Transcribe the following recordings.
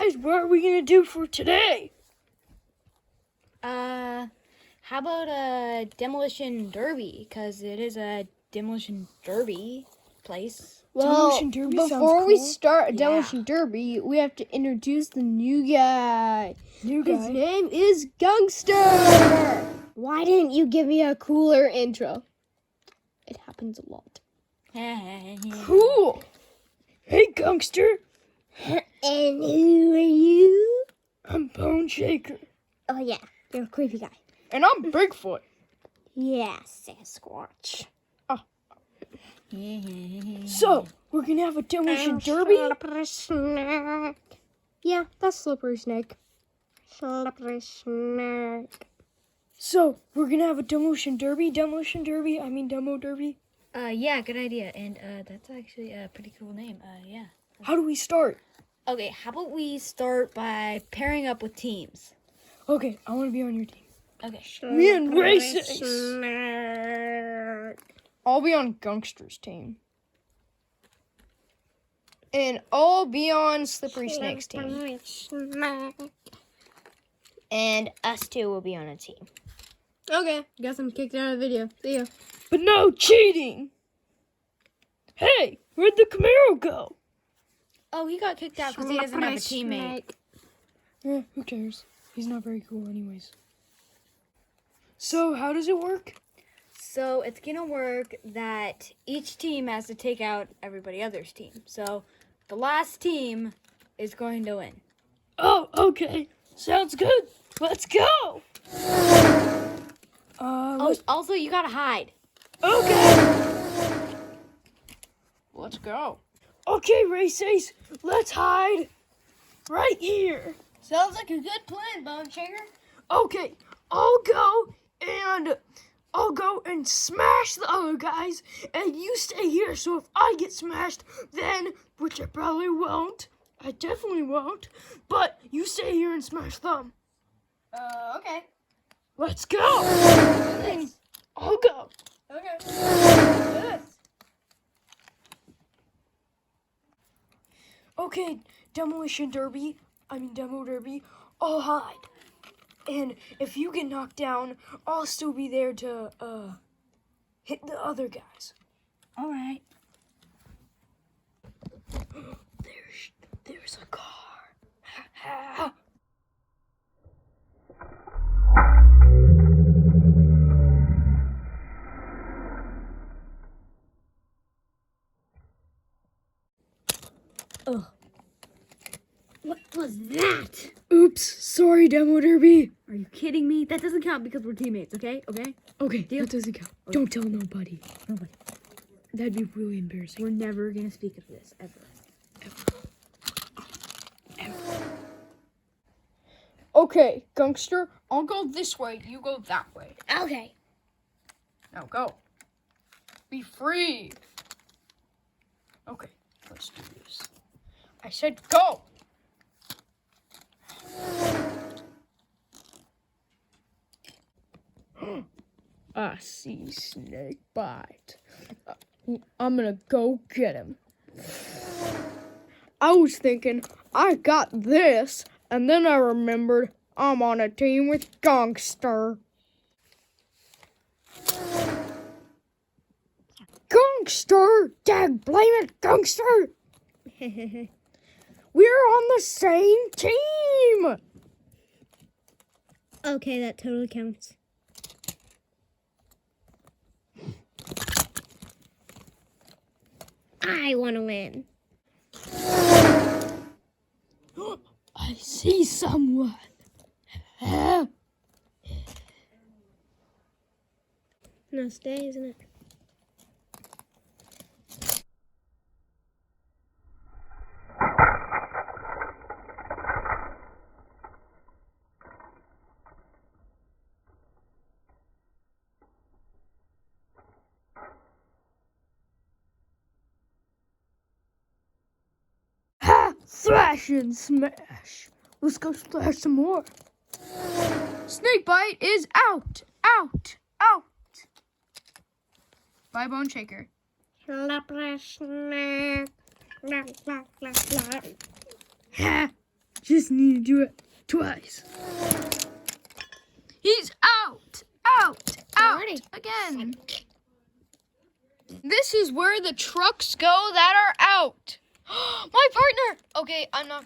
guys, what are we gonna do for today? How about a demolition derby? Because it is a demolition derby place. Well, Demolition Derby sounds before we cool. start a Demolition Derby, we have to introduce the new guy. His name is Gangster. Why didn't you give me a cooler intro? It happens a lot. Cool. Hey, Gangster. And who are you? I'm Bone Shaker. Oh, yeah. You're a creepy guy. And I'm Bigfoot. Yeah, Sasquatch. So, we're gonna have a demolition derby? Slippery snake. Yeah, that's Slippery Snake. Slippery Snake. So, we're gonna have a demolition derby? Demo derby? Yeah, good idea. And that's actually a pretty cool name. Yeah. How do we start? Okay, how about we start by pairing up with teams? Okay, I wanna be on your team. Okay. Me and Races. Snake. I'll be on Gangster's team. And I'll be on Slippery Snake's team. Slippery Snake. And us two will be on a team. Okay, guess I'm kicked out of the video. See ya. But no cheating! Hey, where'd the Camaro go? Oh, he got kicked out because he doesn't have a teammate. Eh, who cares? He's not very cool anyways. So, how does it work? So it's gonna work that each team has to take out everybody else's team. So the last team is going to win. Oh, okay. Sounds good. Let's go! Also, you gotta hide. Okay! Let's go. Okay, Races, let's hide right here. Sounds like a good plan, Bone Shaker. Okay, I'll go and smash the other guys, and you stay here. So if I get smashed, then, which I probably won't, I definitely won't, but you stay here and smash them. Okay. Let's go. I'll go. Okay. Okay, demo derby, I'll hide. And if you get knocked down, I'll still be there to hit the other guys. All right. There's a car. Ha ha. What was that? Oops, sorry, demo derby. Are you kidding me? That doesn't count because we're teammates, okay? Okay, Deal? that doesn't count. Don't tell nobody. Nobody. That'd be really embarrassing. We're never gonna speak of this, ever. Okay, Gangster, I'll go this way, you go that way. Okay. Now go. Be free. Okay, let's do this. I said go. I see Snake Bite. I'm gonna go get him. I was thinking, I got this, and then I remembered I'm on a team with Gangster. Gangster! Dag blame it, Gangster! We're on the same team! Okay, that totally counts. I want to win. I see someone. No, stay, isn't it? Ha! Thrash and smash. Let's go splash some more. Snakebite is out. Out. Out. Bye, Bone Shaker. Slippery snake. Ha! Just need to do it twice. He's out Alrighty. again. This is where the trucks go that are out. My partner. Okay, I'm not.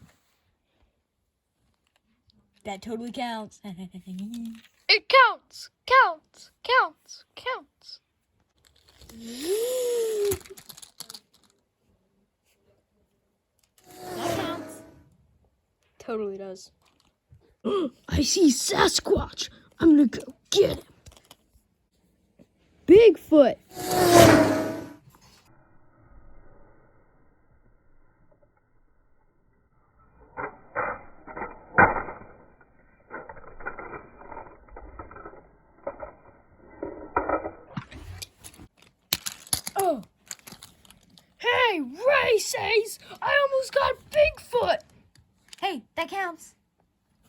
That totally counts. It counts. That counts. Totally does. I see Sasquatch. I'm gonna go get him. Bigfoot. Oh. Hey, Ray says I almost got Bigfoot. Hey, that counts.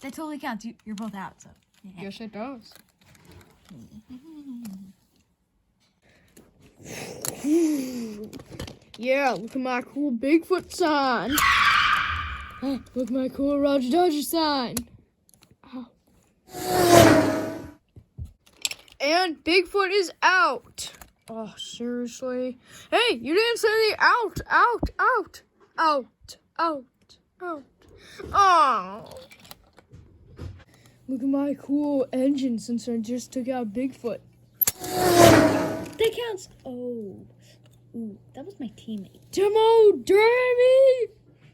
That totally counts. You're both out, so. Yeah. Yes, it does. Yeah, look at my cool Bigfoot sign. Look at my cool Roger Dodger sign. Ow. And Bigfoot is out. Oh, seriously? Hey, you didn't say the out. Oh. Look at my cool engine since I just took out Bigfoot. That counts. Oh. Ooh, that was my teammate. Demo Derby!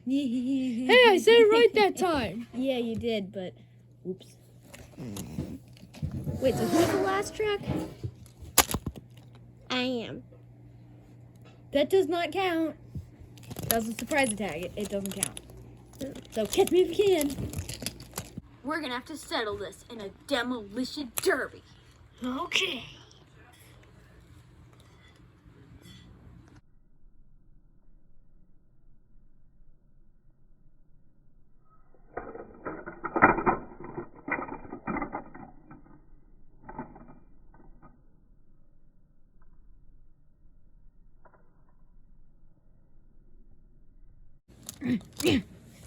Hey, Hey, I said it right that time. Yeah, you did, but oops. Wait, so who's the last track? I am. That does not count. That was a surprise attack. It doesn't count. So catch me if you can. We're gonna have to settle this in a demolition derby. Okay.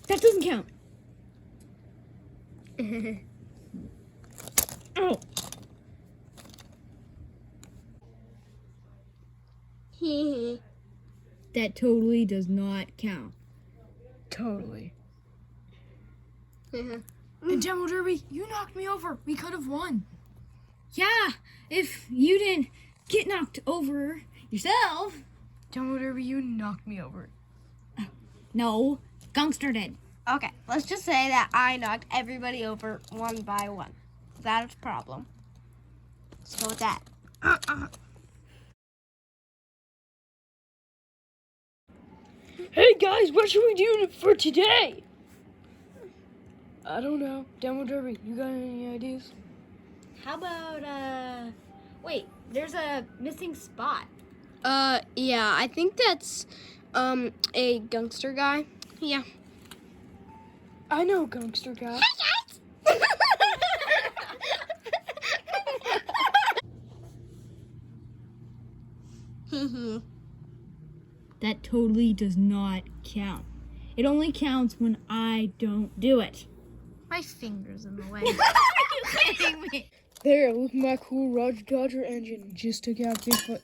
That doesn't count. Oh. That totally does not count. Totally. And Demo Derby, you knocked me over. We could have won. Yeah, if you didn't get knocked over yourself. Demo Derby, you knocked me over. No, Gangster did. Okay, let's just say that I knocked everybody over one by one. That's a problem. Let's go with that. Hey guys, what should we do for today? I don't know. Demo Derby, you got any ideas? How about, wait, there's a missing spot. Yeah, I think that's, a gangster guy. Yeah. I know, Gangster Guy. That totally does not count. It only counts when I don't do it. My finger's in the way. Are you kidding me? There, look at my cool Roger Dodger engine. Just took out Bigfoot.